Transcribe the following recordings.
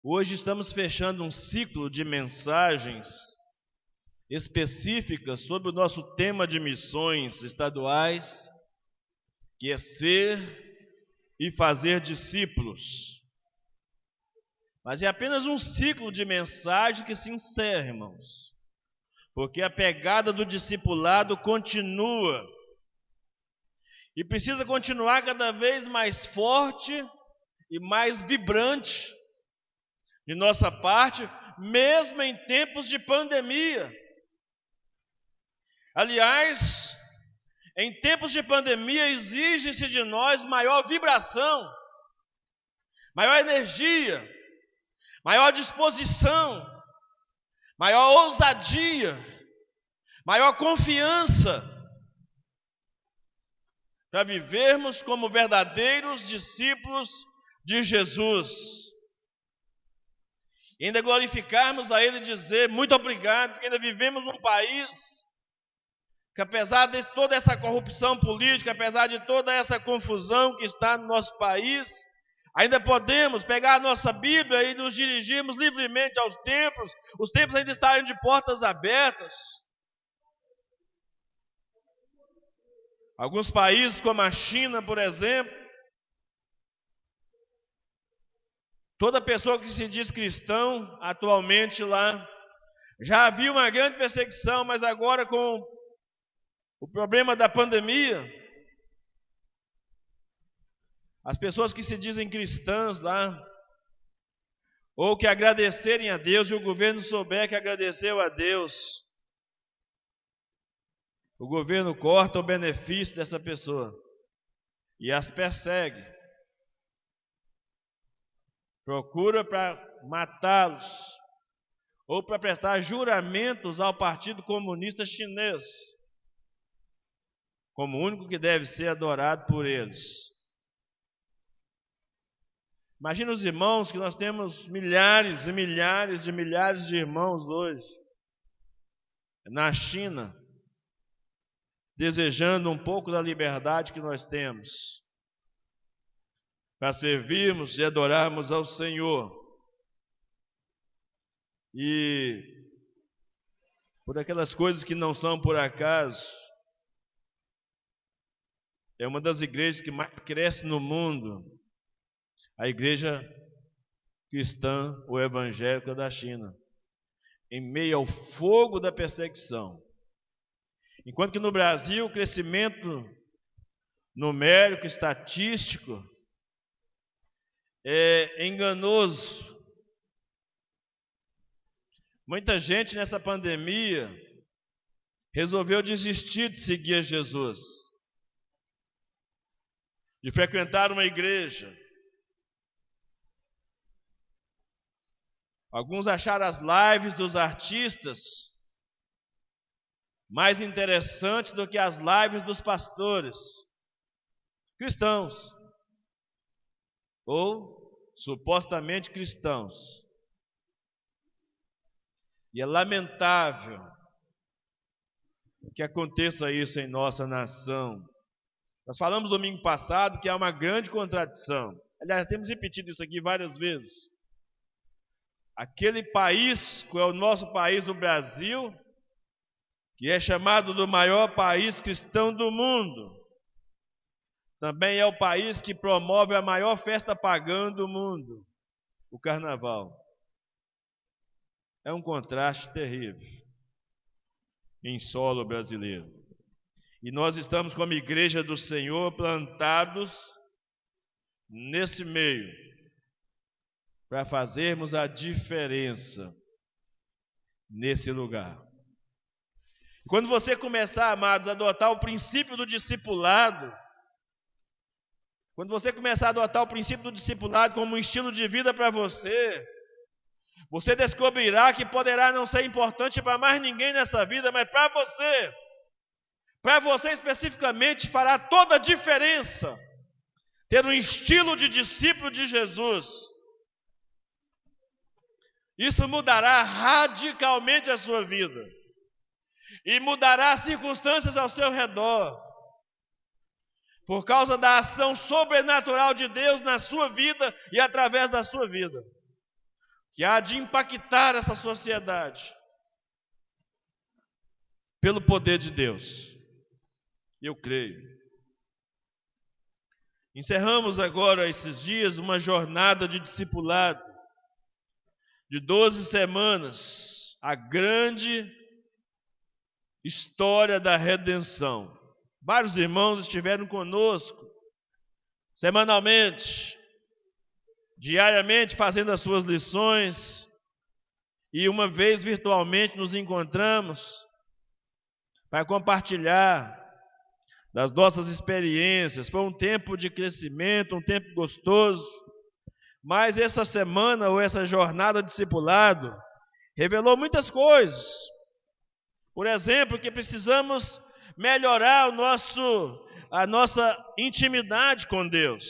Hoje estamos fechando um ciclo de mensagens específicas sobre o nosso tema de missões estaduais, que é ser e fazer discípulos. Mas é apenas um ciclo de mensagem que se encerra, irmãos, porque a pegada do discipulado continua e precisa continuar cada vez mais forte e mais vibrante de nossa parte, mesmo em tempos de pandemia. Aliás, em tempos de pandemia exige-se de nós maior vibração, maior energia, maior disposição, maior ousadia, maior confiança, para vivermos como verdadeiros discípulos de Jesus. E ainda glorificarmos a Ele e dizer muito obrigado, porque ainda vivemos num país que, apesar de toda essa corrupção política, apesar de toda essa confusão que está no nosso país, ainda podemos pegar a nossa Bíblia e nos dirigirmos livremente aos templos, os templos ainda estarem de portas abertas. Alguns países, como a China, por exemplo, toda pessoa que se diz cristão, atualmente lá, já havia uma grande perseguição, mas agora com o problema da pandemia, as pessoas que se dizem cristãs lá, ou que agradecerem a Deus e o governo souber que agradeceu a Deus, o governo corta o benefício dessa pessoa e as persegue. Procura para matá-los ou para prestar juramentos ao Partido Comunista Chinês como o único que deve ser adorado por eles. Imagina os irmãos, que nós temos milhares e milhares de irmãos hoje na China, desejando um pouco da liberdade que nós temos para servirmos e adorarmos ao Senhor. E por aquelas coisas que não são por acaso, é uma das igrejas que mais cresce no mundo, a igreja cristã ou evangélica da China, em meio ao fogo da perseguição. Enquanto que no Brasil o crescimento numérico, estatístico, é enganoso. Muita gente nessa pandemia resolveu desistir de seguir a Jesus, de frequentar uma igreja. Alguns acharam as lives dos artistas mais interessantes do que as lives dos pastores cristãos, ou supostamente cristãos. E é lamentável que aconteça isso em nossa nação. Nós falamos domingo passado que há uma grande contradição. Aliás, temos repetido isso aqui várias vezes. Aquele país, que é o nosso país, o Brasil, que é chamado do maior país cristão do mundo, também é o país que promove a maior festa pagã do mundo, o Carnaval. É um contraste terrível em solo brasileiro. E nós estamos como igreja do Senhor plantados nesse meio para fazermos a diferença nesse lugar. Quando você começar, amados, a adotar o princípio do discipulado, quando você começar a adotar o princípio do discipulado como um estilo de vida para você, você descobrirá que poderá não ser importante para mais ninguém nessa vida, mas para você especificamente, fará toda a diferença ter um estilo de discípulo de Jesus. Isso mudará radicalmente a sua vida e mudará as circunstâncias ao seu redor, por causa da ação sobrenatural de Deus na sua vida e através da sua vida. que há de impactar essa sociedade pelo poder de Deus. Eu creio. Encerramos agora esses dias uma jornada de discipulado de 12 semanas, a grande história da redenção. Vários irmãos estiveram conosco, semanalmente, diariamente, fazendo as suas lições, e uma vez virtualmente nos encontramos para compartilhar das nossas experiências. Foi um tempo de crescimento, um tempo gostoso, mas essa semana, ou essa jornada de discipulado, revelou muitas coisas. Por exemplo, que precisamos melhorar a nossa intimidade com Deus.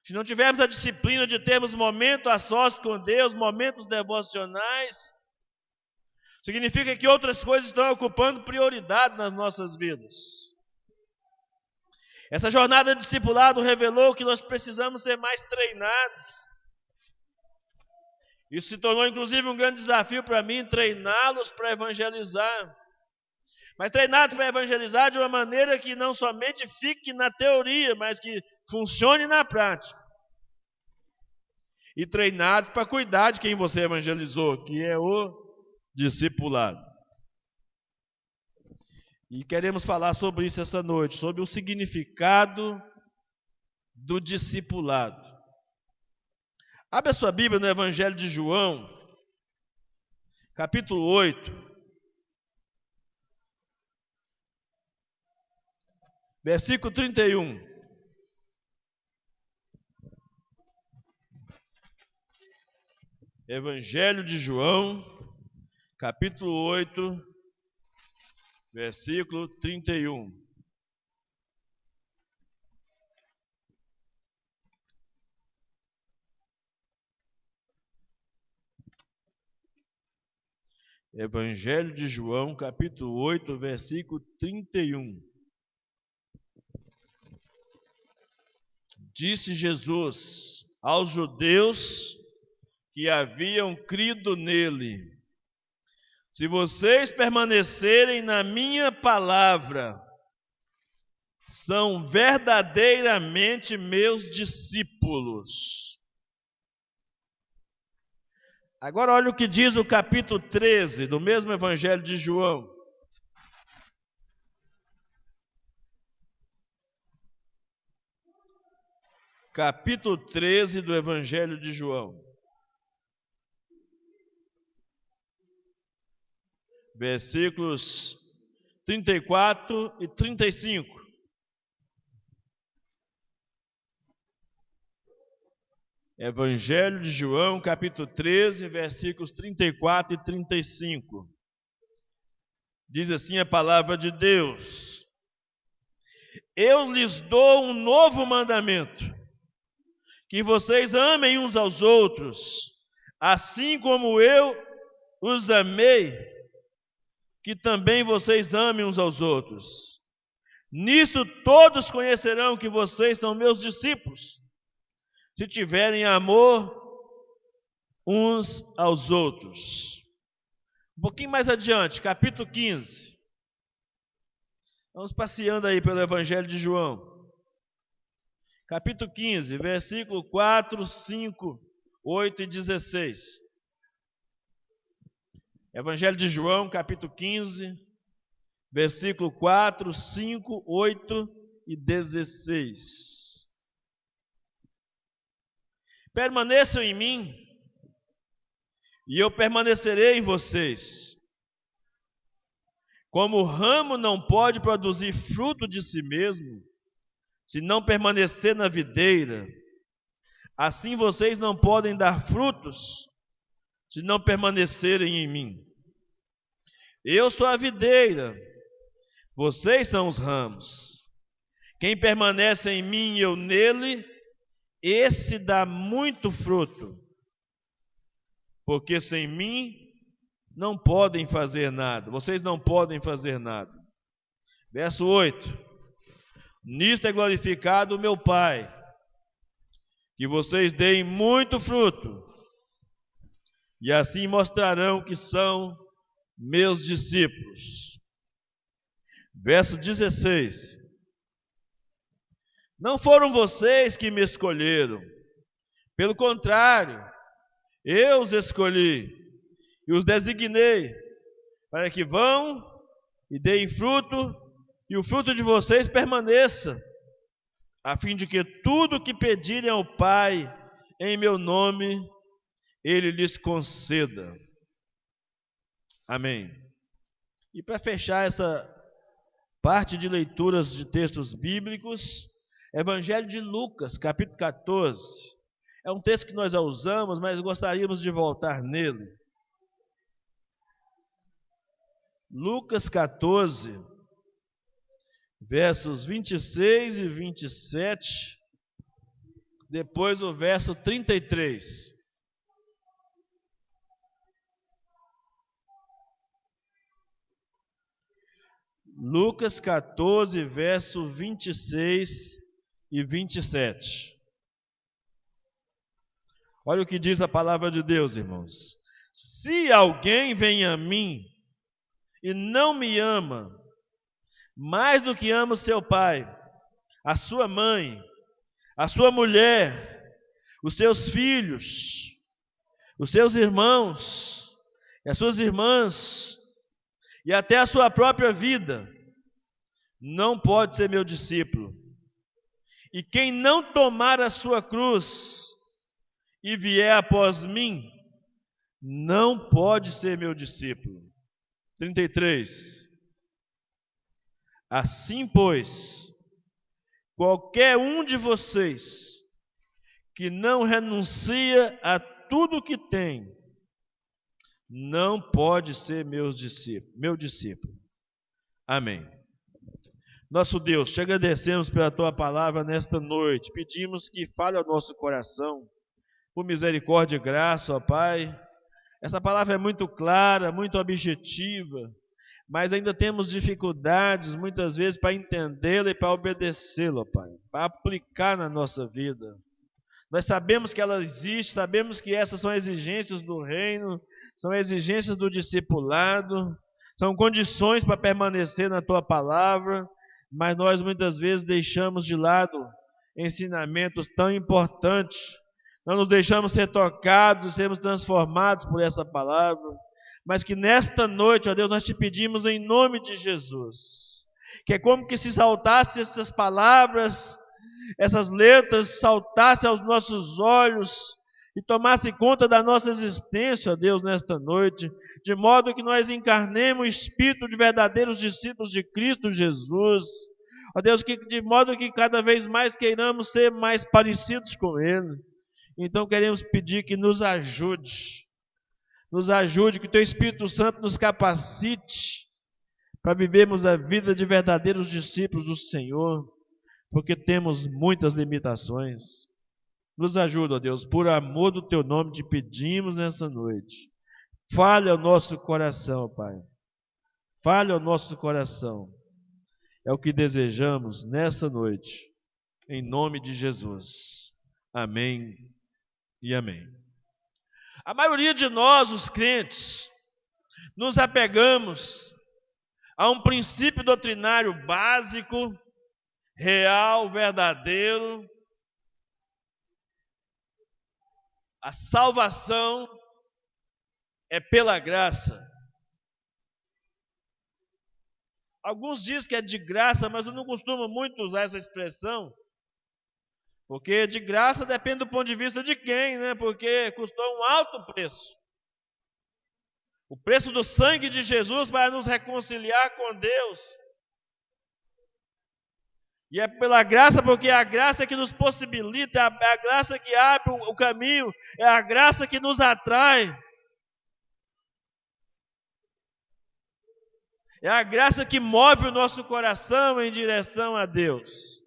Se não tivermos a disciplina de termos momentos a sós com Deus, momentos devocionais, significa que outras coisas estão ocupando prioridade nas nossas vidas. Essa jornada de discipulado revelou que nós precisamos ser mais treinados. Isso se tornou inclusive um grande desafio para mim, treiná-los para evangelizar. Mas treinados para evangelizar de uma maneira que não somente fique na teoria, mas que funcione na prática. E treinados para cuidar de quem você evangelizou, que é o discipulado. E queremos falar sobre isso essa noite, sobre o significado do discipulado. Abra a sua Bíblia no Evangelho de João, capítulo 8. Versículo 31. Evangelho de João, capítulo 8, versículo 31. Evangelho de João, capítulo 8, versículo 31. Disse Jesus aos judeus que haviam crido nele: se vocês permanecerem na minha palavra, são verdadeiramente meus discípulos. Agora olha o que diz o capítulo 13 do mesmo Evangelho de João. Capítulo 13 do Evangelho de João. Versículos 34 e 35. Evangelho de João, capítulo 13, versículos 34 e 35. Diz assim a palavra de Deus: eu lhes dou um novo mandamento, que vocês amem uns aos outros, assim como eu os amei, que também vocês amem uns aos outros. Nisto todos conhecerão que vocês são meus discípulos, se tiverem amor uns aos outros. Um pouquinho mais adiante, capítulo 15. Vamos passeando aí pelo Evangelho de João. Capítulo 15, versículo 4, 5, 8 e 16. Evangelho de João, capítulo 15, versículo 4, 5, 8 e 16. Permaneçam em mim, e eu permanecerei em vocês. Como o ramo não pode produzir fruto de si mesmo, se não permanecer na videira, assim vocês não podem dar frutos, se não permanecerem em mim. Eu sou a videira, vocês são os ramos. Quem permanece em mim e eu nele, esse dá muito fruto, porque sem mim não podem fazer nada. Vocês não podem fazer nada. Verso 8. Nisto é glorificado o meu Pai, que vocês deem muito fruto, e assim mostrarão que são meus discípulos. Verso 16. Não foram vocês que me escolheram, pelo contrário, eu os escolhi e os designei para que vão e deem fruto, e o fruto de vocês permaneça, a fim de que tudo o que pedirem ao Pai em meu nome, Ele lhes conceda. Amém. E para fechar essa parte de leituras de textos bíblicos, Evangelho de Lucas, capítulo 14. É um texto que nós já usamos, mas gostaríamos de voltar nele. Lucas 14, versos 26 e 27, depois o verso 33. Lucas 14, verso 26 e 27. Olha o que diz a palavra de Deus, irmãos. Se alguém vem a mim e não me ama, mais do que ama o seu pai, a sua mãe, a sua mulher, os seus filhos, os seus irmãos, e as suas irmãs, e até a sua própria vida, não pode ser meu discípulo. E quem não tomar a sua cruz e vier após mim, não pode ser meu discípulo. 33. Assim, pois, qualquer um de vocês que não renuncia a tudo que tem, não pode ser meu discípulo. Amém. Nosso Deus, te agradecemos pela tua palavra nesta noite. Pedimos que fale ao nosso coração, por misericórdia e graça, ó Pai. Essa palavra é muito clara, muito objetiva, mas ainda temos dificuldades muitas vezes para entendê-la e para obedecê-la, ó Pai, para aplicar na nossa vida. Nós sabemos que ela existe, sabemos que essas são exigências do reino, são exigências do discipulado, são condições para permanecer na tua palavra, mas nós muitas vezes deixamos de lado ensinamentos tão importantes. Não nos deixamos ser tocados e sermos transformados por essa palavra, mas que nesta noite, ó Deus, nós te pedimos em nome de Jesus, que é como que se saltasse essas palavras, essas letras, saltasse aos nossos olhos e tomasse conta da nossa existência, ó Deus, nesta noite, de modo que nós encarnemos o espírito de verdadeiros discípulos de Cristo Jesus, ó Deus, de modo que cada vez mais queiramos ser mais parecidos com Ele. Então queremos pedir que nos ajude, que Teu Espírito Santo nos capacite para vivermos a vida de verdadeiros discípulos do Senhor, porque temos muitas limitações. Nos ajuda, ó Deus, por amor do Teu nome te pedimos nessa noite. Fale ao nosso coração, Pai. Fale ao nosso coração. É o que desejamos nessa noite, em nome de Jesus. Amém e amém. A maioria de nós, os crentes, nos apegamos a um princípio doutrinário básico, real, verdadeiro. A salvação é pela graça. Alguns dizem que é de graça, mas eu não costumo muito usar essa expressão, porque de graça depende do ponto de vista de quem, né? Porque custou um alto preço. O preço do sangue de Jesus para nos reconciliar com Deus. E é pela graça, porque é a graça que nos possibilita, é a graça que abre o caminho, é a graça que nos atrai. É a graça que move o nosso coração em direção a Deus.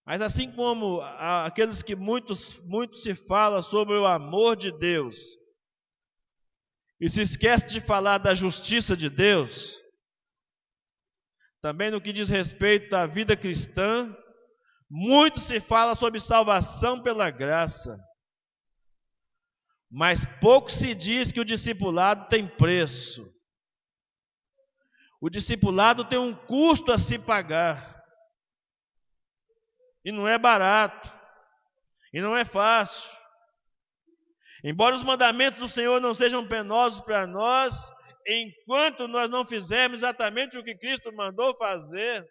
Mas assim como aqueles que muito se fala sobre o amor de Deus, e se esquece de falar da justiça de Deus, também no que diz respeito à vida cristã, Muito se fala sobre salvação pela graça, mas pouco se diz que o discipulado tem preço. O discipulado tem um custo a se pagar. E não é barato. E não é fácil. Embora os mandamentos do Senhor não sejam penosos para nós, enquanto nós não fizermos exatamente o que Cristo mandou fazer,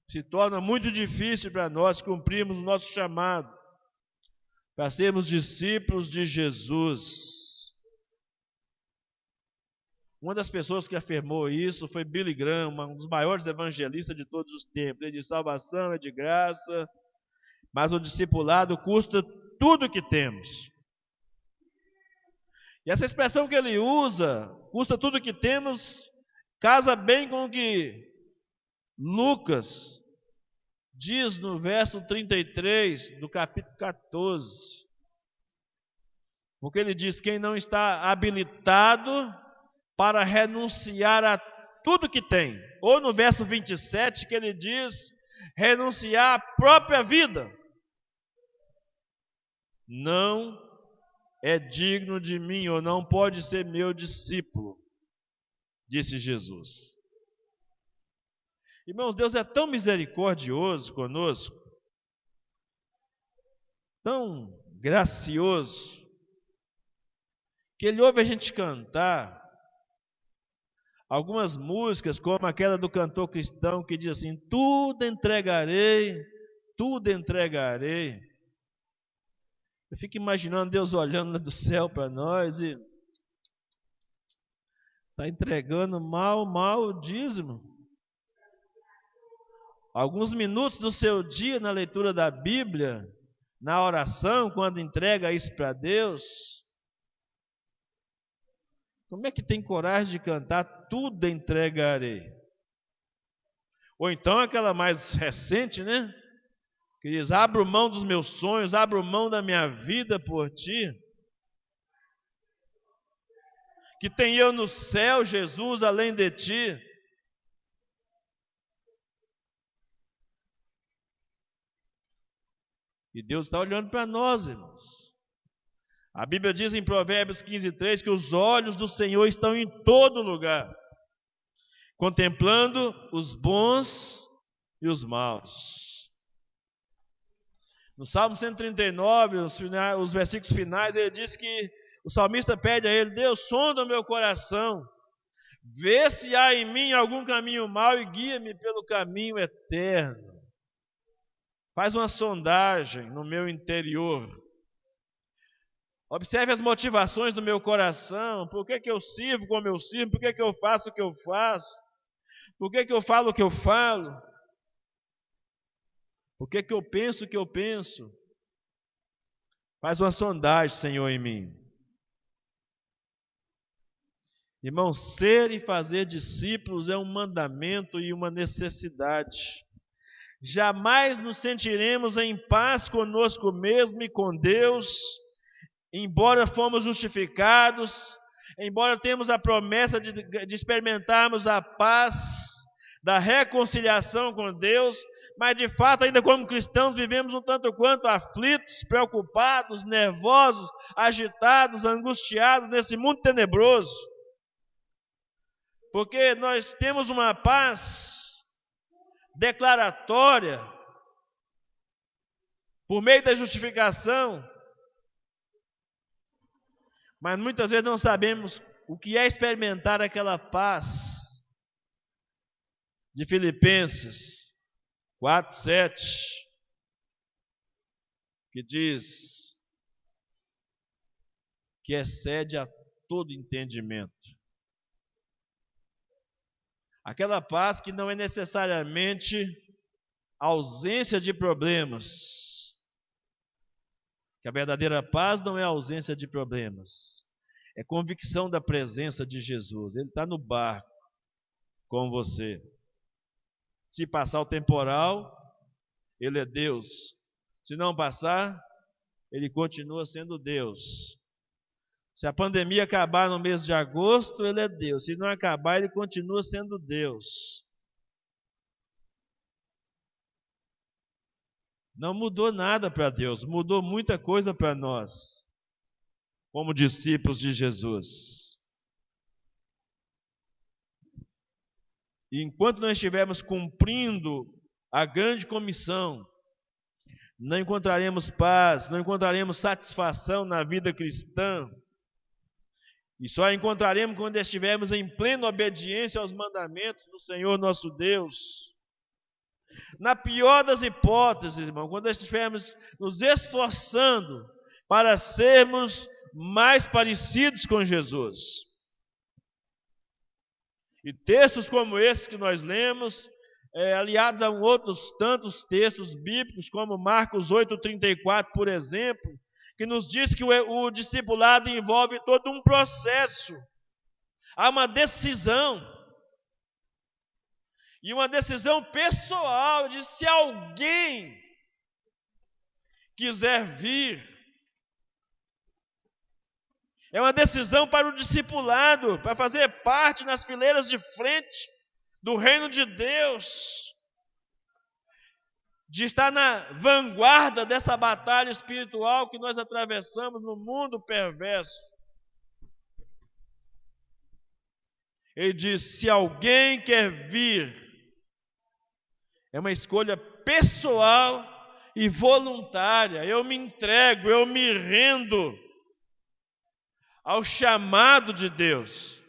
se torna muito difícil para nós cumprirmos o nosso chamado, para sermos discípulos de Jesus. Uma das pessoas que afirmou isso foi Billy Graham, um dos maiores evangelistas de todos os tempos. Ele diz: salvação é de graça, mas o discipulado custa tudo que temos. E essa expressão que ele usa, custa tudo que temos, casa bem com o que Lucas diz no verso 33 do capítulo 14. Porque ele diz: quem não está habilitado para renunciar a tudo que tem. Ou no verso 27, que ele diz: renunciar à própria vida. Não é digno de mim, ou não pode ser meu discípulo, disse Jesus. Irmãos, Deus é tão misericordioso conosco, tão gracioso, que Ele ouve a gente cantar algumas músicas, como aquela do cantor cristão que diz assim: tudo entregarei, tudo entregarei. Eu fico imaginando Deus olhando do céu para nós e está entregando mal o dízimo. Alguns minutos do seu dia na leitura da Bíblia, na oração, quando entrega isso para Deus. Como é que tem coragem de cantar tudo entregarei? Ou então aquela mais recente, né? Que diz: abro mão dos meus sonhos, abro mão da minha vida por ti. Que tem eu no céu, Jesus, além de ti. E Deus está olhando para nós, irmãos. A Bíblia diz em Provérbios 15:3 que os olhos do Senhor estão em todo lugar, contemplando os bons e os maus. No Salmo 139, os versículos finais, ele diz que o salmista pede a ele: Deus, sonda o meu coração, vê se há em mim algum caminho mau e guia-me pelo caminho eterno. Faz uma sondagem no meu interior. Observe as motivações do meu coração. Por que eu sirvo como eu sirvo? Por que eu faço o que eu faço? Por que eu falo o que eu falo? Por que eu penso o que eu penso? Faz uma sondagem, Senhor, em mim. Irmão, ser e fazer discípulos é um mandamento e uma necessidade. Jamais nos sentiremos em paz conosco mesmo e com Deus, embora fomos justificados, embora temos a promessa de experimentarmos a paz da reconciliação com Deus, mas de fato, ainda como cristãos, vivemos um tanto quanto aflitos, preocupados, nervosos, agitados, angustiados nesse mundo tenebroso. Porque nós temos uma paz declaratória por meio da justificação, mas muitas vezes não sabemos o que é experimentar aquela paz de Filipenses 4:7, que diz que excede a todo entendimento. Aquela paz que não é necessariamente ausência de problemas. Que a verdadeira paz não é ausência de problemas. É convicção da presença de Jesus. Ele está no barco com você. Se passar o temporal, Ele é Deus. Se não passar, Ele continua sendo Deus. Se a pandemia acabar no mês de agosto, Ele é Deus. Se não acabar, Ele continua sendo Deus. Não mudou nada para Deus, mudou muita coisa para nós, como discípulos de Jesus. E enquanto nós estivermos cumprindo a grande comissão, não encontraremos paz, não encontraremos satisfação na vida cristã. E só encontraremos quando estivermos em plena obediência aos mandamentos do Senhor nosso Deus. Na pior das hipóteses, irmão, quando estivermos nos esforçando para sermos mais parecidos com Jesus. E textos como esses que nós lemos, aliados a outros tantos textos bíblicos, como Marcos 8,34, por exemplo, que nos diz que o discipulado envolve todo um processo. Há uma decisão. E uma decisão pessoal de se alguém quiser vir. É uma decisão para o discipulado, para fazer parte nas fileiras de frente do reino de Deus, de estar na vanguarda dessa batalha espiritual que nós atravessamos no mundo perverso. Ele diz: se alguém quer vir, é uma escolha pessoal e voluntária. Eu me entrego, eu me rendo ao chamado de Deus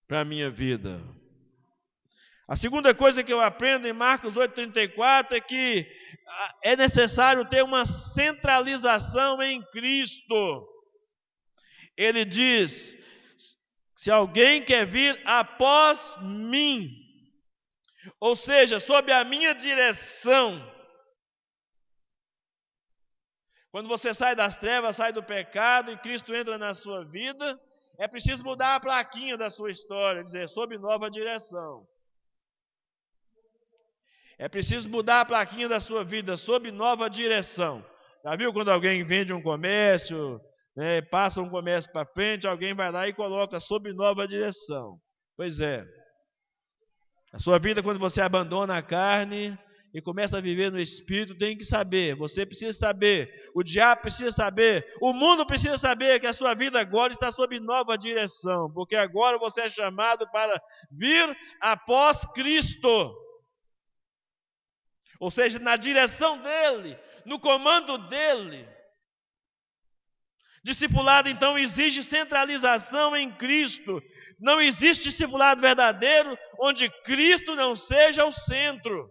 para a minha vida. A segunda coisa que eu aprendo em Marcos 8,34 é que é necessário ter uma centralização em Cristo. Ele diz: se alguém quer vir após mim, ou seja, sob a minha direção. Quando você sai das trevas, sai do pecado e Cristo entra na sua vida, é preciso mudar a plaquinha da sua história, dizer, sob nova direção. É preciso mudar a plaquinha da sua vida, sob nova direção. Já viu quando alguém vende um comércio, passa um comércio para frente, alguém vai lá e coloca sob nova direção. Pois é. A sua vida, quando você abandona a carne e começa a viver no Espírito, tem que saber, você precisa saber, o diabo precisa saber, o mundo precisa saber que a sua vida agora está sob nova direção, porque agora você é chamado para vir após Cristo. Ou seja, na direção dele, no comando dele. Discipulado, então, exige centralização em Cristo. Não existe discipulado verdadeiro onde Cristo não seja o centro.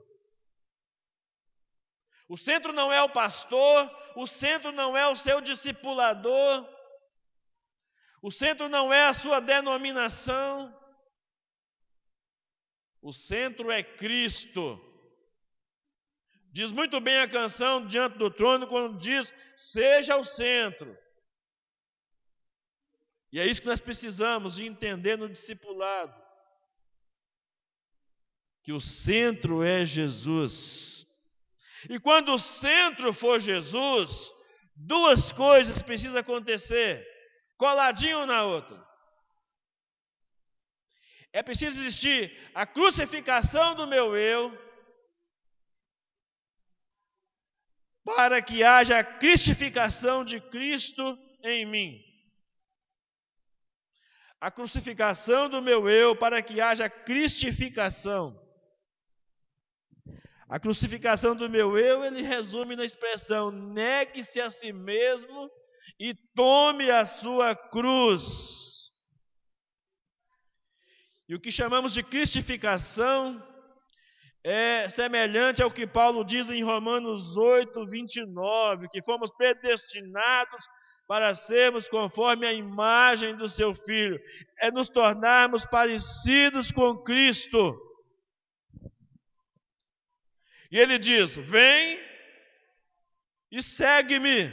O centro não é o pastor, o centro não é o seu discipulador, o centro não é a sua denominação. O centro é Cristo. Diz muito bem a canção Diante do Trono quando diz, seja o centro. E é isso que nós precisamos de entender no discipulado. Que o centro é Jesus. E quando o centro for Jesus, duas coisas precisam acontecer, coladinho um na outra. É preciso existir a crucificação do meu eu, para que haja a cristificação de Cristo em mim. A crucificação do meu eu para que haja cristificação. A crucificação do meu eu, ele resume na expressão, negue-se a si mesmo e tome a sua cruz. E o que chamamos de cristificação é semelhante ao que Paulo diz em Romanos 8:29, que fomos predestinados para sermos conforme a imagem do seu Filho, é nos tornarmos parecidos com Cristo. E ele diz, vem e segue-me.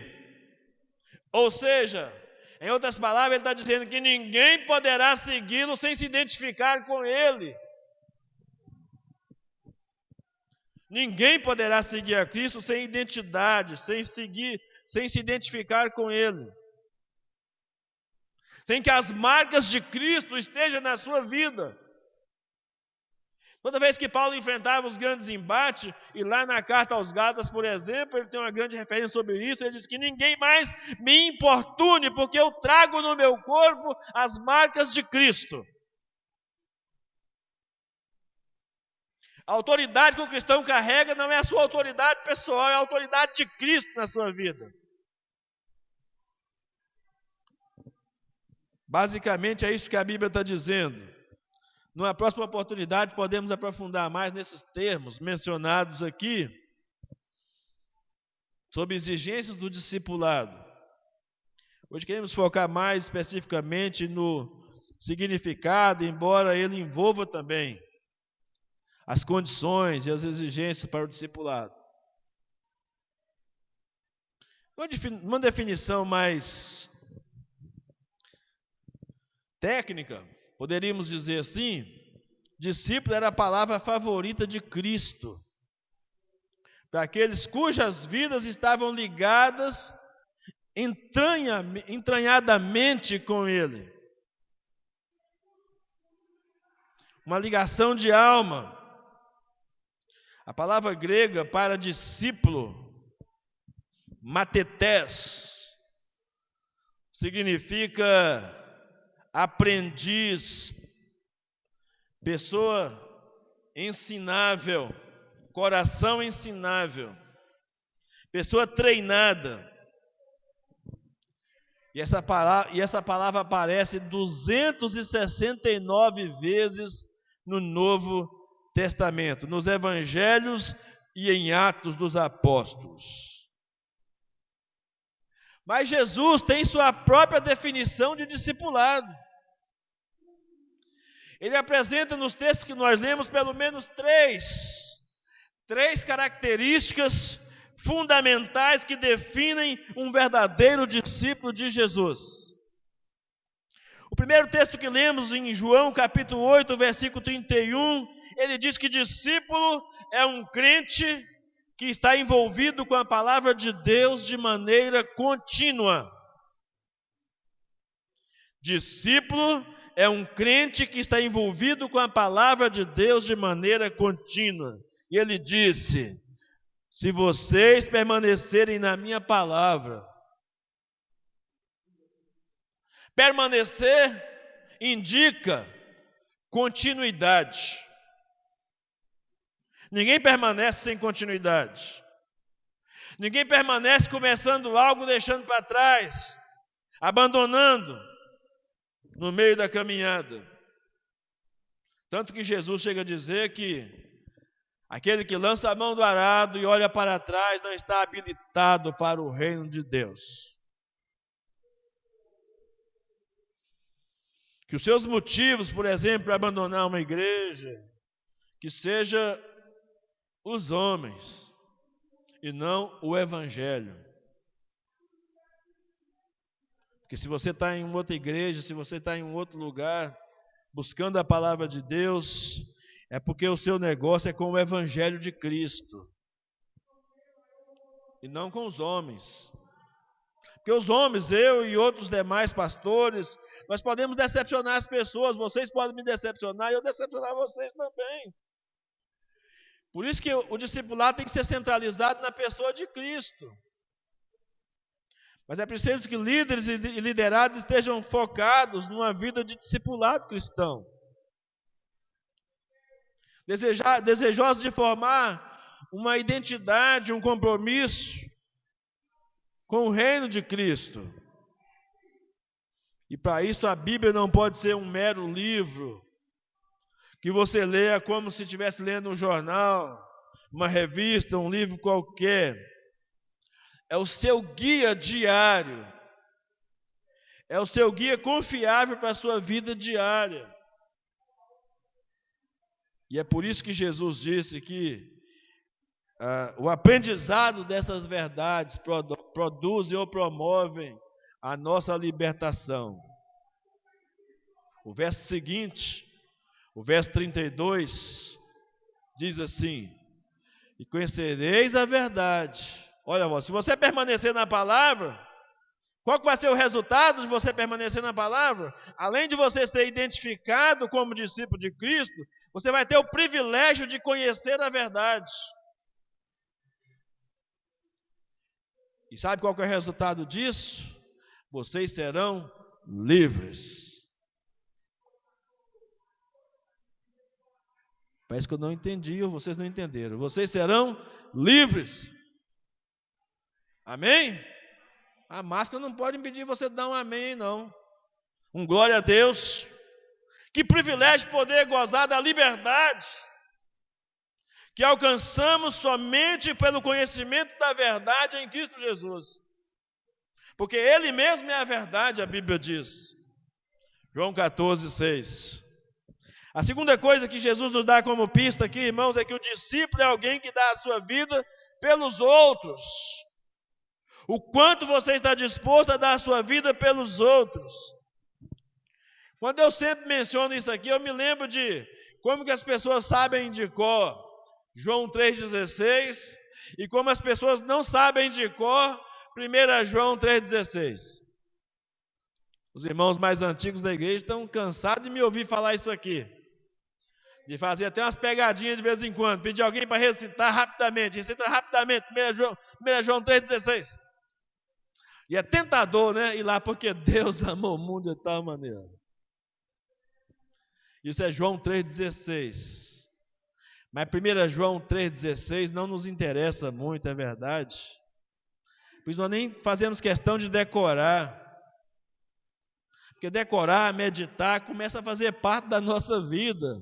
Ou seja, em outras palavras, ele está dizendo que ninguém poderá segui-lo sem se identificar com ele. Ninguém poderá seguir a Cristo sem identidade, sem se identificar com Ele. Sem que as marcas de Cristo estejam na sua vida. Toda vez que Paulo enfrentava os grandes embates, e lá na carta aos Gálatas, por exemplo, ele tem uma grande referência sobre isso, ele diz que ninguém mais me importune, porque eu trago no meu corpo as marcas de Cristo. A autoridade que o cristão carrega não é a sua autoridade pessoal, é a autoridade de Cristo na sua vida. Basicamente é isso que a Bíblia está dizendo. Numa próxima oportunidade podemos aprofundar mais nesses termos mencionados aqui, sobre exigências do discipulado. Hoje queremos focar mais especificamente no significado, embora ele envolva também as condições e as exigências para o discipulado. Uma definição mais técnica, poderíamos dizer assim, discípulo era a palavra favorita de Cristo, para aqueles cujas vidas estavam ligadas entranhadamente com Ele. Uma ligação de alma. A palavra grega para discípulo, matetés, significa aprendiz, pessoa ensinável, coração ensinável, pessoa treinada. E essa palavra aparece 269 vezes no Novo Testamento, nos Evangelhos e em Atos dos Apóstolos. Mas Jesus tem sua própria definição de discipulado. Ele apresenta nos textos que nós lemos pelo menos três características fundamentais que definem um verdadeiro discípulo de Jesus. O primeiro texto que lemos em João capítulo 8, versículo 31, ele diz que discípulo é um crente que está envolvido com a palavra de Deus de maneira contínua. Discípulo é um crente que está envolvido com a palavra de Deus de maneira contínua. E ele disse: se vocês permanecerem na minha palavra. Permanecer indica continuidade. Ninguém permanece sem continuidade. Ninguém permanece começando algo, deixando para trás, abandonando no meio da caminhada. Tanto que Jesus chega a dizer que aquele que lança a mão do arado e olha para trás não está habilitado para o reino de Deus. Que os seus motivos, por exemplo, para abandonar uma igreja, que seja os homens e não o evangelho. Porque se você está em outra igreja, se você está em um outro lugar, buscando a palavra de Deus, é porque o seu negócio é com o evangelho de Cristo e não com os homens. Porque os homens, eu e outros demais pastores, nós podemos decepcionar as pessoas, vocês podem me decepcionar e eu decepcionar vocês também. Por isso que o discipulado tem que ser centralizado na pessoa de Cristo. Mas é preciso que líderes e liderados estejam focados numa vida de discipulado cristão. Desejosos de formar uma identidade, um compromisso com o reino de Cristo. E para isso a Bíblia não pode ser um mero livro que você leia como se estivesse lendo um jornal, uma revista, um livro qualquer. É o seu guia diário. É o seu guia confiável para a sua vida diária. E é por isso que Jesus disse que o aprendizado dessas verdades produzem ou promovem a nossa libertação. O verso seguinte, o verso 32, diz assim: e conhecereis a verdade. Olha, se você permanecer na palavra, Qual que vai ser o resultado de você permanecer na palavra? Além de você ser identificado como discípulo de Cristo, você vai ter o privilégio de conhecer a verdade. E sabe qual que é o resultado disso? Vocês serão livres. Parece que eu não entendi ou vocês não entenderam. Vocês serão livres. Amém? A máscara não pode impedir você de dar um amém, não. Um glória a Deus. Que privilégio poder gozar da liberdade que alcançamos somente pelo conhecimento da verdade em Cristo Jesus. Porque Ele mesmo é a verdade, a Bíblia diz. João 14, 6. A segunda coisa que Jesus nos dá como pista aqui, irmãos, é que o discípulo é alguém que dá a sua vida pelos outros. O quanto você está disposto a dar a sua vida pelos outros. Quando eu sempre menciono isso aqui, eu me lembro de como que as pessoas sabem de cor João 3,16 e como as pessoas não sabem de cor 1 João 3,16. Os irmãos mais antigos da igreja estão cansados de me ouvir falar isso aqui. De fazer até umas pegadinhas de vez em quando. Pedir alguém para recitar rapidamente. Recita rapidamente. 1 João 3,16. E é tentador, né? Ir lá, porque Deus amou o mundo de tal maneira. Isso é João 3,16. Mas 1 João 3,16 não nos interessa muito, é verdade. Por isso nós nem fazemos questão de decorar. Porque decorar, meditar, começa a fazer parte da nossa vida.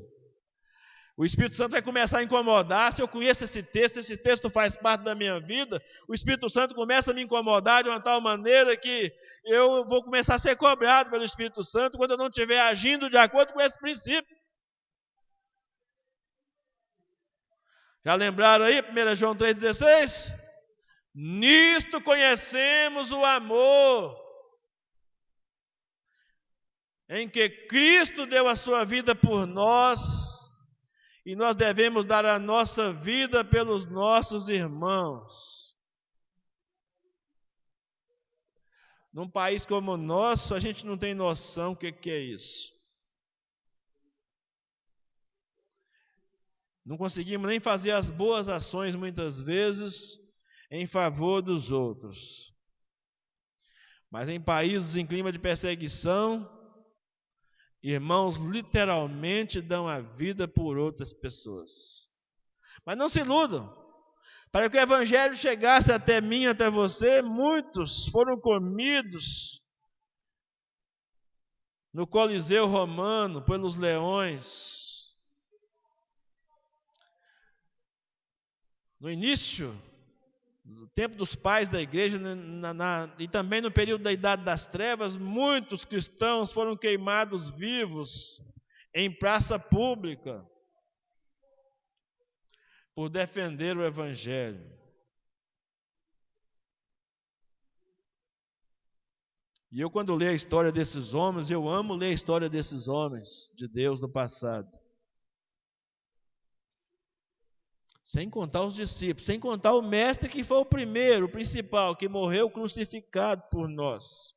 O Espírito Santo vai começar a incomodar. Se eu conheço esse texto faz parte da minha vida, o Espírito Santo começa a me incomodar de uma tal maneira que eu vou começar a ser cobrado pelo Espírito Santo quando eu não estiver agindo de acordo com esse princípio. Já lembraram aí, 1 João 3,16? Nisto conhecemos o amor, em que Cristo deu a sua vida por nós, e nós devemos dar a nossa vida pelos nossos irmãos. Num país como o nosso, a gente não tem noção do que é isso. Não conseguimos nem fazer as boas ações, muitas vezes, em favor dos outros. Mas em países em clima de perseguição, irmãos literalmente dão a vida por outras pessoas. Mas não se iludam. Para que o Evangelho chegasse até mim, até você, muitos foram comidos no Coliseu Romano pelos leões. No início, no tempo dos pais da igreja, e também no período da Idade das Trevas, muitos cristãos foram queimados vivos em praça pública por defender o Evangelho. E eu, quando leio a história desses homens, eu amo ler a história desses homens de Deus no passado. Sem contar os discípulos, sem contar o mestre que foi o primeiro, o principal, que morreu crucificado por nós.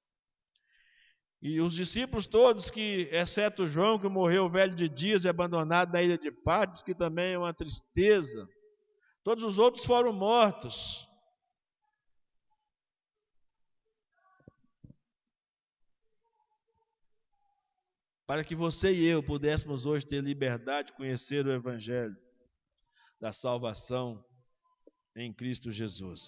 E os discípulos todos, que, exceto João, que morreu velho de dias e abandonado na ilha de Patmos, que também é uma tristeza. Todos os outros foram mortos. Para que você e eu pudéssemos hoje ter liberdade de conhecer o Evangelho da salvação em Cristo Jesus.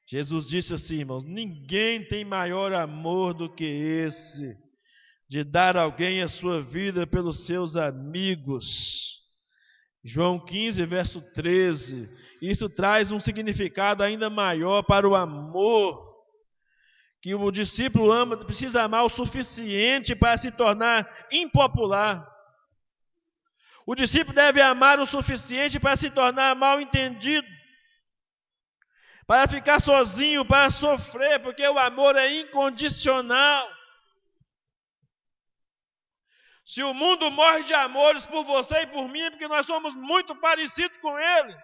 Jesus disse assim, irmãos, ninguém tem maior amor do que esse, de dar a alguém a sua vida pelos seus amigos. João 15, verso 13. Isso traz um significado ainda maior para o amor, que o discípulo ama, precisa amar o suficiente para se tornar impopular. O discípulo deve amar o suficiente para se tornar mal entendido, para ficar sozinho, para sofrer, porque o amor é incondicional. Se o mundo morre de amores por você e por mim, é porque nós somos muito parecidos com ele.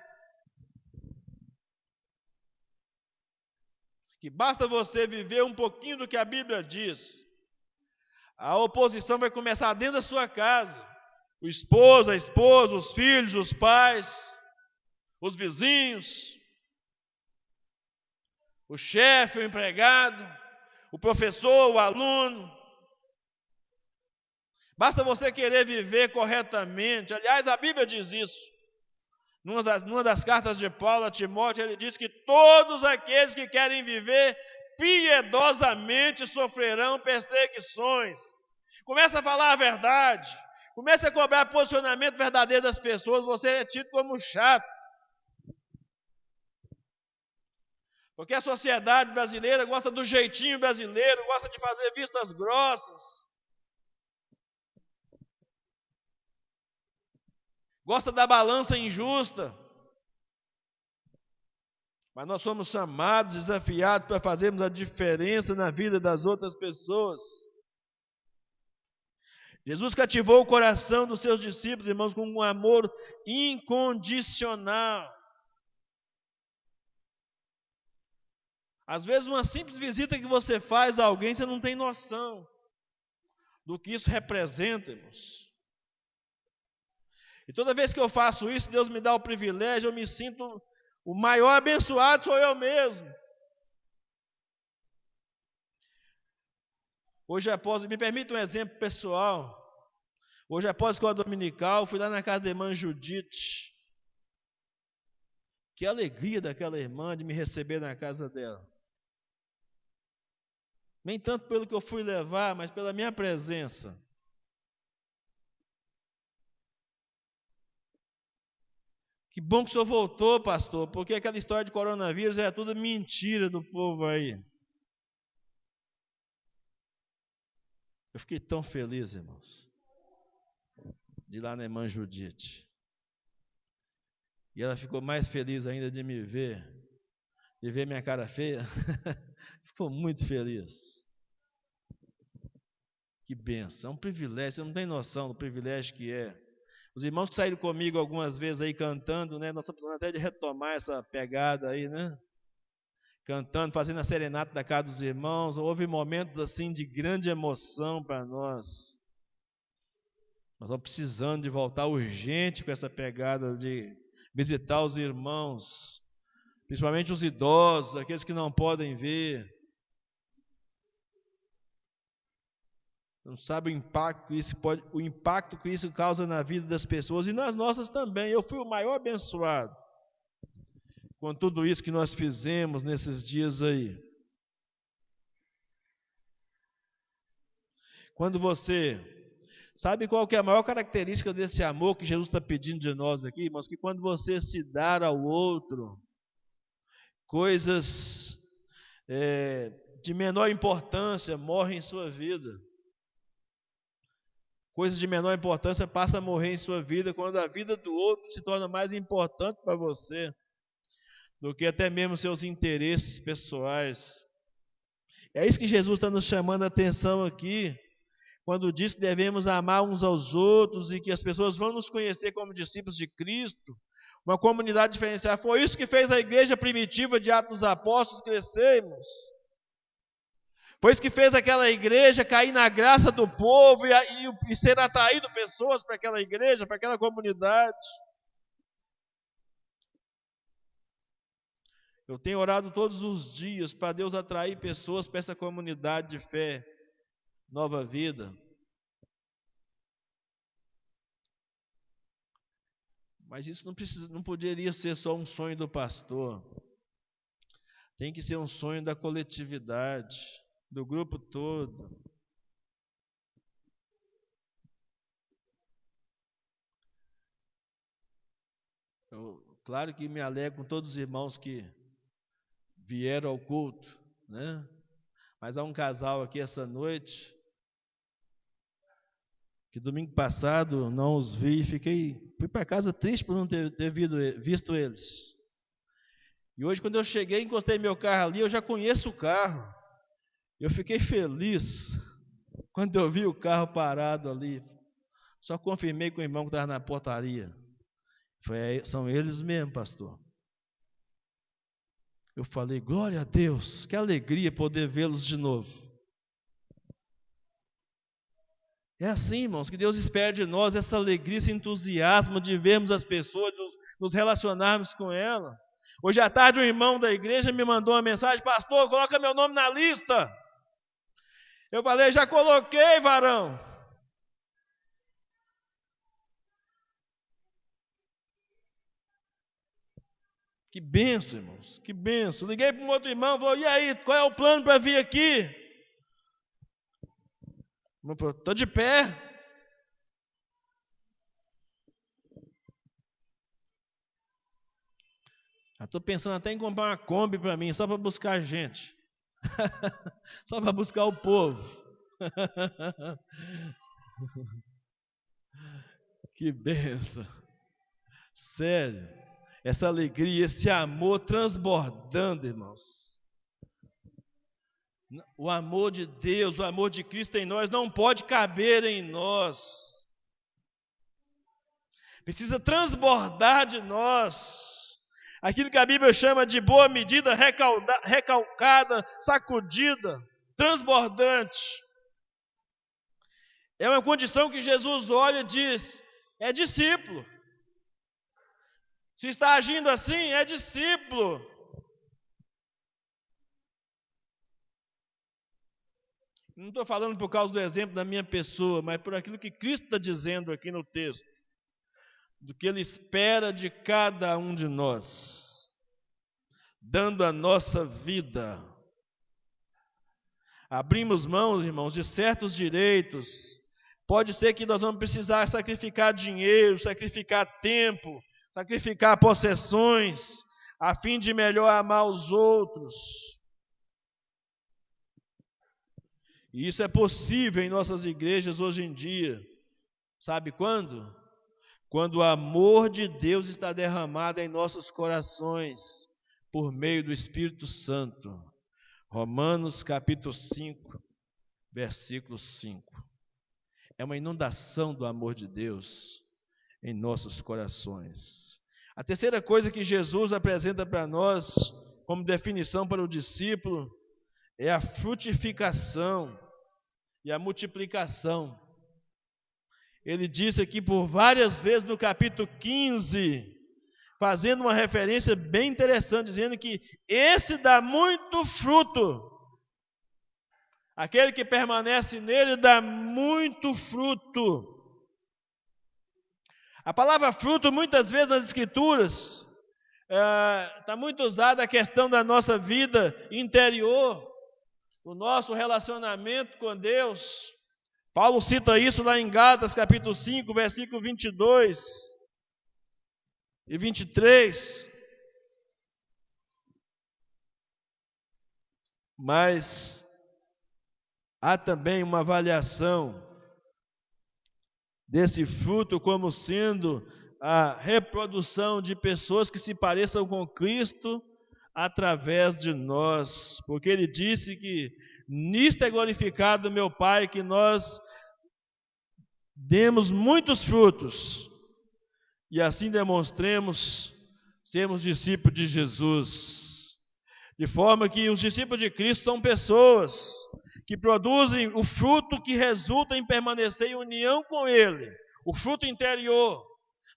que basta você viver um pouquinho do que a Bíblia diz, a oposição vai começar dentro da sua casa. O esposo, a esposa, os filhos, os pais, os vizinhos, o chefe, o empregado, o professor, o aluno. Basta você querer viver corretamente. Aliás, a Bíblia diz isso. Numa das cartas de Paulo a Timóteo, ele diz que todos aqueles que querem viver piedosamente sofrerão perseguições. Começa a falar a verdade. Começa a cobrar posicionamento verdadeiro das pessoas. Você é tido como chato. Porque a sociedade brasileira gosta do jeitinho brasileiro, gosta de fazer vistas grossas. Gosta da balança injusta. Mas nós somos chamados, desafiados para fazermos a diferença na vida das outras pessoas. Jesus cativou o coração dos seus discípulos, irmãos, com um amor incondicional. Às vezes, uma simples visita que você faz a alguém, você não tem noção do que isso representa, irmãos. E toda vez que eu faço isso, Deus me dá o privilégio, eu me sinto o maior abençoado, sou eu mesmo. Hoje, após, me permita um exemplo pessoal. Hoje, após a escola dominical, fui lá na casa da irmã Judite. Que alegria daquela irmã de me receber na casa dela. Nem tanto pelo que eu fui levar, mas pela minha presença. Que bom que o senhor voltou, pastor, porque aquela história de coronavírus é tudo mentira do povo aí. Eu fiquei tão feliz, irmãos, de ir lá na irmã Judite. E ela ficou mais feliz ainda de me ver, de ver minha cara feia. Ficou muito feliz. Que bênção, é um privilégio, você não tem noção do privilégio que é. Os irmãos que saíram comigo algumas vezes aí cantando, né? Nós estamos precisando até de retomar essa pegada aí, né? Cantando, fazendo a serenata da casa dos irmãos. Houve momentos assim de grande emoção para nós. Nós estamos precisando de voltar urgente com essa pegada de visitar os irmãos, principalmente os idosos, aqueles que não podem ver. Não sabe o impacto que isso causa na vida das pessoas e nas nossas também. Eu fui o maior abençoado com tudo isso que nós fizemos nesses dias aí. Quando você sabe qual que é a maior característica desse amor que Jesus está pedindo de nós aqui, irmãos? Que quando você se dar ao outro coisas de menor importância morrem em sua vida. Coisas de menor importância passam a morrer em sua vida quando a vida do outro se torna mais importante para você do que até mesmo seus interesses pessoais. É isso que Jesus está nos chamando a atenção aqui, quando diz que devemos amar uns aos outros e que as pessoas vão nos conhecer como discípulos de Cristo, uma comunidade diferenciada. Foi isso que fez a igreja primitiva de Atos dos Apóstolos crescer, irmãos. Foi isso que fez aquela igreja cair na graça do povo e ser atraído pessoas para aquela igreja, para aquela comunidade. Eu tenho orado todos os dias para Deus atrair pessoas para essa comunidade de fé, Nova Vida. Mas isso não poderia ser só um sonho do pastor. Tem que ser um sonho da coletividade, do grupo todo. Claro que me alegro com todos os irmãos que vieram ao culto, né? Mas há um casal aqui essa noite, que domingo passado não os vi e fui para casa triste por não ter visto eles. E hoje quando eu cheguei, encostei meu carro ali, eu já conheço o carro. Eu fiquei feliz quando eu vi o carro parado ali. Só confirmei com o irmão que estava na portaria. São eles mesmo, pastor. Eu falei, glória a Deus, que alegria poder vê-los de novo. É assim, irmãos, que Deus espera de nós essa alegria, esse entusiasmo de vermos as pessoas, nos relacionarmos com elas. Hoje à tarde um irmão da igreja me mandou uma mensagem, pastor, coloca meu nome na lista. Eu falei, já coloquei, varão. Que benção, irmãos, que benção. Liguei para um outro irmão, falou, e aí, qual é o plano para vir aqui? Estou de pé. Estou pensando até em comprar uma Kombi para mim, só para buscar gente. Só para buscar o povo. Que benção. Sério. Essa alegria, esse amor transbordando, irmãos. O amor de Deus, o amor de Cristo em nós não pode caber em nós. Precisa transbordar de nós. Aquilo que a Bíblia chama de boa medida, recalcada, sacudida, transbordante. É uma condição que Jesus olha e diz, é discípulo. Se está agindo assim, é discípulo. Não estou falando por causa do exemplo da minha pessoa, mas por aquilo que Cristo está dizendo aqui no texto. Do que Ele espera de cada um de nós, dando a nossa vida. Abrimos mãos, irmãos, de certos direitos. Pode ser que nós vamos precisar sacrificar dinheiro, sacrificar tempo, sacrificar possessões, a fim de melhor amar os outros. E isso é possível em nossas igrejas hoje em dia. Sabe quando? Quando o amor de Deus está derramado em nossos corações, por meio do Espírito Santo. Romanos capítulo 5, versículo 5. É uma inundação do amor de Deus em nossos corações. A terceira coisa que Jesus apresenta para nós, como definição para o discípulo, é a frutificação e a multiplicação. Ele disse aqui por várias vezes no capítulo 15, fazendo uma referência bem interessante, dizendo que esse dá muito fruto. Aquele que permanece nele dá muito fruto. A palavra fruto, muitas vezes nas Escrituras, está muito usada a questão da nossa vida interior, do nosso relacionamento com Deus. Paulo cita isso lá em Gálatas capítulo 5, versículo 22 e 23. Mas há também uma avaliação desse fruto como sendo a reprodução de pessoas que se pareçam com Cristo através de nós. Porque ele disse que nisto é glorificado meu Pai, que nós demos muitos frutos e assim demonstremos sermos discípulos de Jesus. De forma que os discípulos de Cristo são pessoas que produzem o fruto que resulta em permanecer em união com Ele, o fruto interior,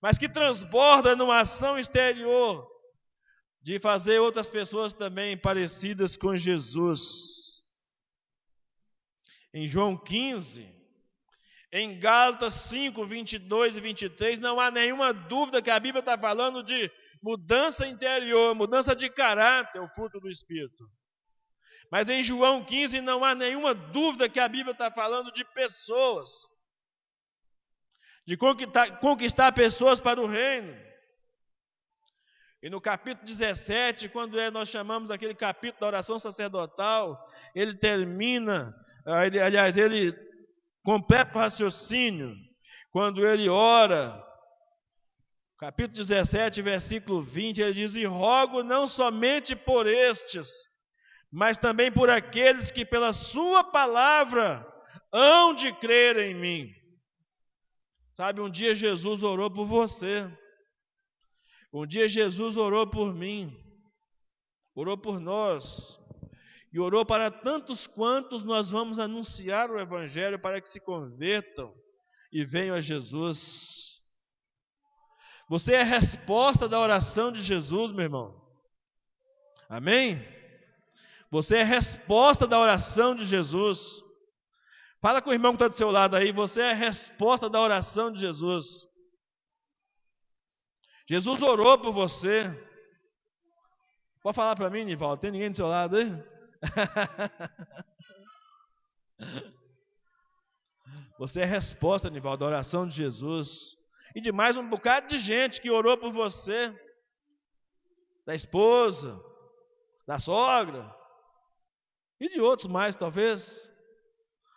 mas que transborda numa ação exterior, de fazer outras pessoas também parecidas com Jesus. Em João 15, em Gálatas 5, 22 e 23, não há nenhuma dúvida que a Bíblia está falando de mudança interior, mudança de caráter, o fruto do Espírito. Mas em João 15 não há nenhuma dúvida que a Bíblia está falando de pessoas, de conquistar pessoas para o reino. E no capítulo 17, quando nós chamamos aquele capítulo da oração sacerdotal, ele termina, ele completa o raciocínio, quando ele ora, capítulo 17, versículo 20, ele diz, e rogo não somente por estes, mas também por aqueles que pela sua palavra hão de crer em mim. Sabe, um dia Jesus orou por você. Um dia Jesus orou por mim. orou por nós e orou para tantos quantos nós vamos anunciar o Evangelho para que se convertam e venham a Jesus. Você é a resposta da oração de Jesus, meu irmão. Amém? Você é a resposta da oração de Jesus. Fala com o irmão que está do seu lado aí, você é a resposta da oração de Jesus. Jesus orou por você. Pode falar para mim, Nivaldo, tem ninguém do seu lado aí? Você é a resposta, Nivaldo, da oração de Jesus. E de mais um bocado de gente que orou por você. Da esposa, da sogra. E de outros mais, talvez.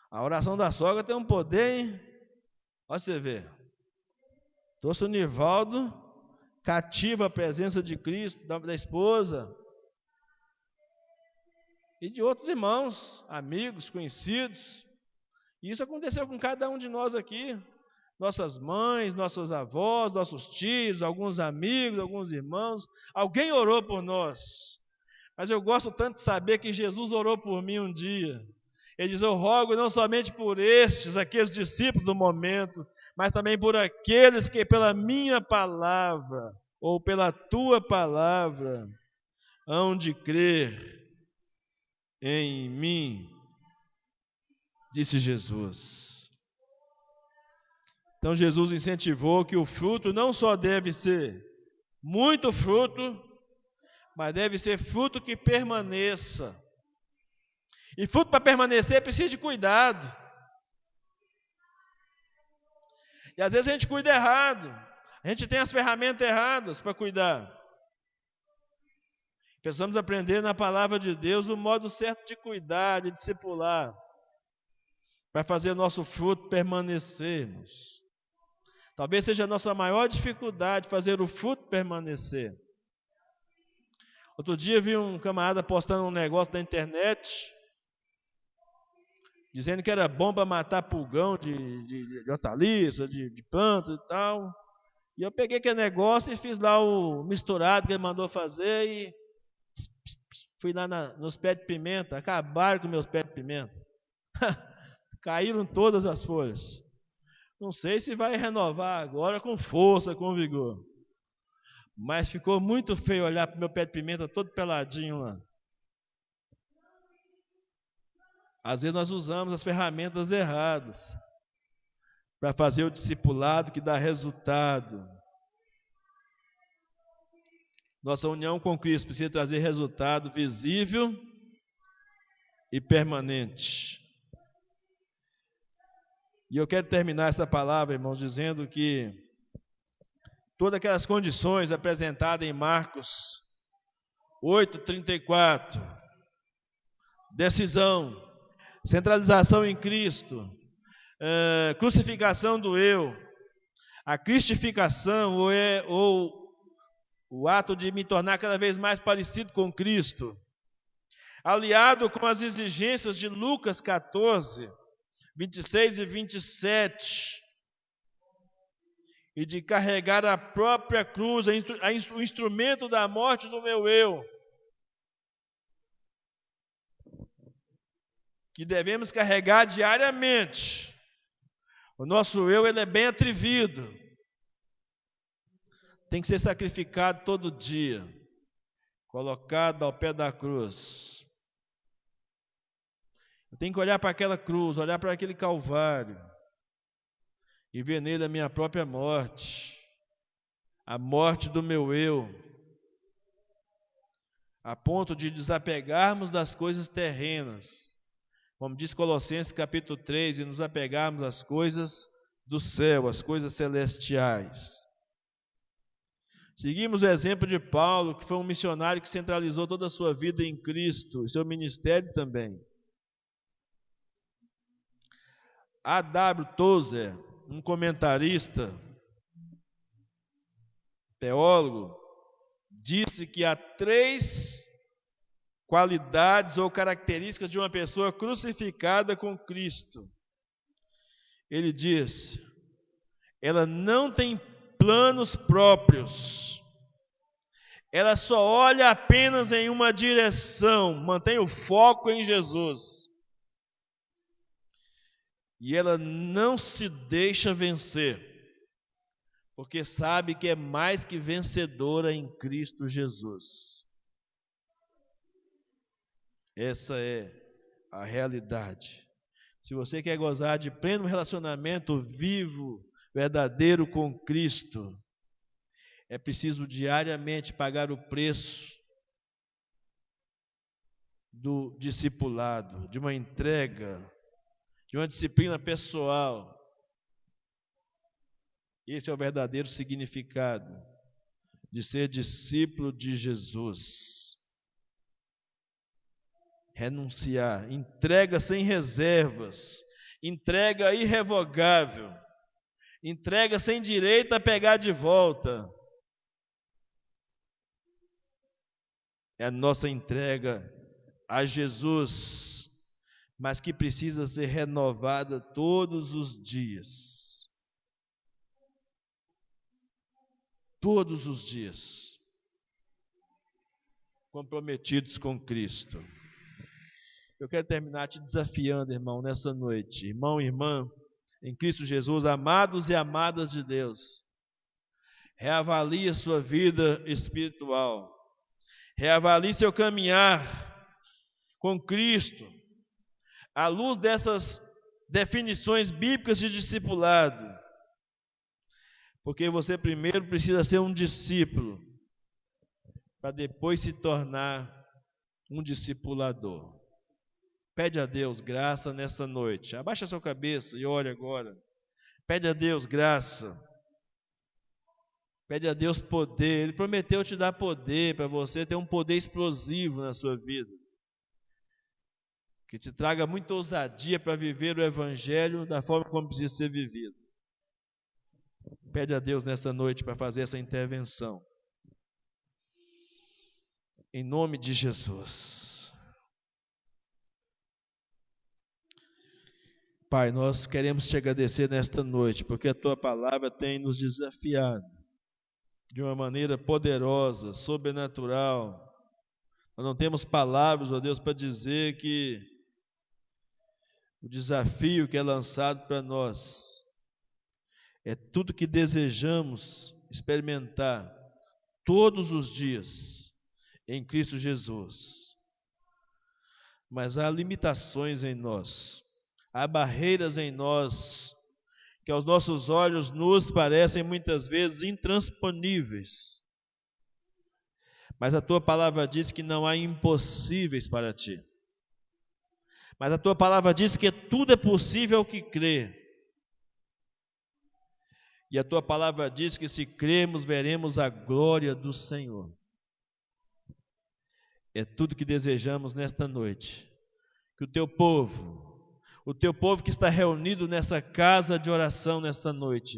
A oração da sogra tem um poder, hein? Olha você ver. Trouxe o Nivaldo, cativa a presença de Cristo, da esposa. E de outros irmãos, amigos, conhecidos. E isso aconteceu com cada um de nós aqui. Nossas mães, nossos avós, nossos tios, alguns amigos, alguns irmãos. Alguém orou por nós. Mas eu gosto tanto de saber que Jesus orou por mim um dia. Ele diz, eu rogo não somente por aqueles discípulos do momento, mas também por aqueles que pela minha palavra, ou pela tua palavra, hão de crer em mim, disse Jesus. Então Jesus incentivou que o fruto não só deve ser muito fruto, mas deve ser fruto que permaneça. E fruto para permanecer precisa de cuidado. E às vezes a gente cuida errado. A gente tem as ferramentas erradas para cuidar. Precisamos aprender na palavra de Deus o modo certo de cuidar, de discipular, para fazer nosso fruto permanecermos. Talvez seja a nossa maior dificuldade fazer o fruto permanecer. Outro dia vi um camarada postando um negócio na internet, dizendo que era bom para matar pulgão de hortaliça, de planta e tal. E eu peguei aquele negócio e fiz lá o misturado que ele mandou fazer e fui lá nos pés de pimenta, acabaram com meus pés de pimenta. Caíram todas as folhas. Não sei se vai renovar agora com força, com vigor. Mas ficou muito feio olhar para o meu pé de pimenta todo peladinho lá. Às vezes nós usamos as ferramentas erradas para fazer o discipulado que dá resultado. Nossa união com Cristo precisa trazer resultado visível e permanente. E eu quero terminar essa palavra, irmãos, dizendo que todas aquelas condições apresentadas em Marcos 8:34, decisão, centralização em Cristo, crucificação do eu, a cristificação ou o ato de me tornar cada vez mais parecido com Cristo, aliado com as exigências de Lucas 14, 26 e 27, e de carregar a própria cruz, o instrumento da morte do meu eu, que devemos carregar diariamente. O nosso eu, ele é bem atrevido, tem que ser sacrificado todo dia, colocado ao pé da cruz. Eu tenho que olhar para aquela cruz, olhar para aquele Calvário e ver nele a minha própria morte, a morte do meu eu, a ponto de desapegarmos das coisas terrenas, como diz Colossenses capítulo 3, e nos apegarmos às coisas do céu, às coisas celestiais. Seguimos o exemplo de Paulo, que foi um missionário que centralizou toda a sua vida em Cristo, e seu ministério também. A.W. Tozer, um comentarista, teólogo, disse que há 3 qualidades ou características de uma pessoa crucificada com Cristo. Ele diz: ela não tem planos próprios, ela só olha apenas em uma direção, mantém o foco em Jesus. E ela não se deixa vencer, porque sabe que é mais que vencedora em Cristo Jesus. Essa é a realidade. Se você quer gozar de pleno relacionamento vivo, verdadeiro com Cristo, é preciso diariamente pagar o preço do discipulado, de uma entrega, de uma disciplina pessoal. Esse é o verdadeiro significado de ser discípulo de Jesus. Renunciar, entrega sem reservas, entrega irrevogável, entrega sem direito a pegar de volta. É a nossa entrega a Jesus, mas que precisa ser renovada todos os dias. Todos os dias. Comprometidos com Cristo. Eu quero terminar te desafiando, irmão, nessa noite. Irmão e irmã, em Cristo Jesus, amados e amadas de Deus. Reavalie a sua vida espiritual. Reavalie seu caminhar com Cristo, à luz dessas definições bíblicas de discipulado. Porque você primeiro precisa ser um discípulo, para depois se tornar um discipulador. Pede a Deus graça nessa noite. Abaixa a sua cabeça e ore agora. Pede a Deus graça. Pede a Deus poder. Ele prometeu te dar poder para você ter um poder explosivo na sua vida. Que te traga muita ousadia para viver o Evangelho da forma como precisa ser vivido. Pede a Deus nesta noite para fazer essa intervenção. Em nome de Jesus. Pai, nós queremos te agradecer nesta noite, porque a Tua palavra tem nos desafiado de uma maneira poderosa, sobrenatural. Nós não temos palavras, ó Deus, para dizer que o desafio que é lançado para nós é tudo que desejamos experimentar todos os dias em Cristo Jesus. Mas há limitações em nós. Há barreiras em nós que aos nossos olhos nos parecem muitas vezes intransponíveis. Mas a Tua palavra diz que não há impossíveis para Ti. Mas a Tua palavra diz que tudo é possível ao que crê. E a Tua palavra diz que se cremos, veremos a glória do Senhor. É tudo que desejamos nesta noite. Que o Teu povo que está reunido nessa casa de oração nesta noite,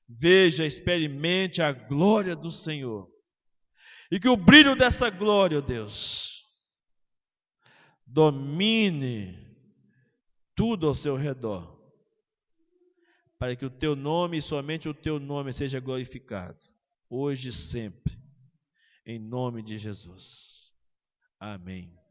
veja, experimente a glória do Senhor. E que o brilho dessa glória, ó Deus, domine tudo ao seu redor, para que o Teu nome e somente o Teu nome seja glorificado, hoje e sempre, em nome de Jesus. Amém.